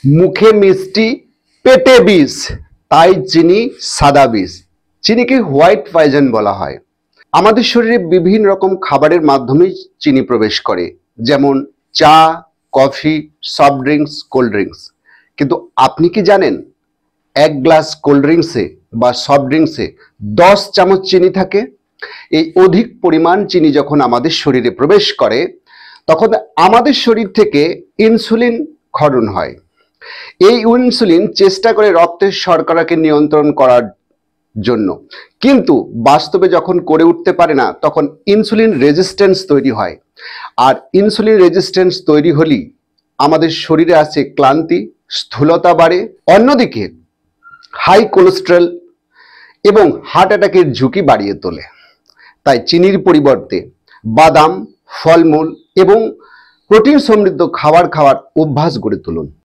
মুখে মিষ্টি পেটে বিষ, তাই চিনি সাদা বিষ। চিনিকে হোয়াইট পয়জন বলা হয়। আমাদের শরীরে বিভিন্ন রকম খাবারের মাধ্যমেই চিনি প্রবেশ করে, যেমন চা, coffee, soft drinks, cold drinks. কিন্তু আপনি কি জানেন, এক গ্লাস কোল্ড ড্রিঙ্কসে বা সফট ড্রিঙ্কসে 10 চামচ চিনি থাকে। এই অধিক পরিমাণ চিনি যখন আমাদের শরীরে প্রবেশ করে, তখন আমাদের শরীর থেকে ইনসুলিন ক্ষরণ হয়। এই ইনসুলিন চেষ্টা করে রক্তের শর্করাকে নিয়ন্ত্রণ করার জন্য, কিন্তু বাস্তবে যখন করে উঠতে পারে না, তখন ইনসুলিন রেজিস্ট্যান্স তৈরি হয়। আর ইনসুলিন রেজিস্ট্যান্স তৈরি হলেই আমাদের শরীরে আসে ক্লান্তি, স্থূলতা বাড়ে। অন্যদিকে হাই কোলেস্টেরল এবং হার্ট অ্যাটাকের ঝুঁকি বাড়িয়ে তোলে। তাই চিনির পরিবর্তে বাদাম, ফলমূল এবং প্রোটিন সমৃদ্ধ খাবার খাওয়ার অভ্যাস গড়ে তুলুন।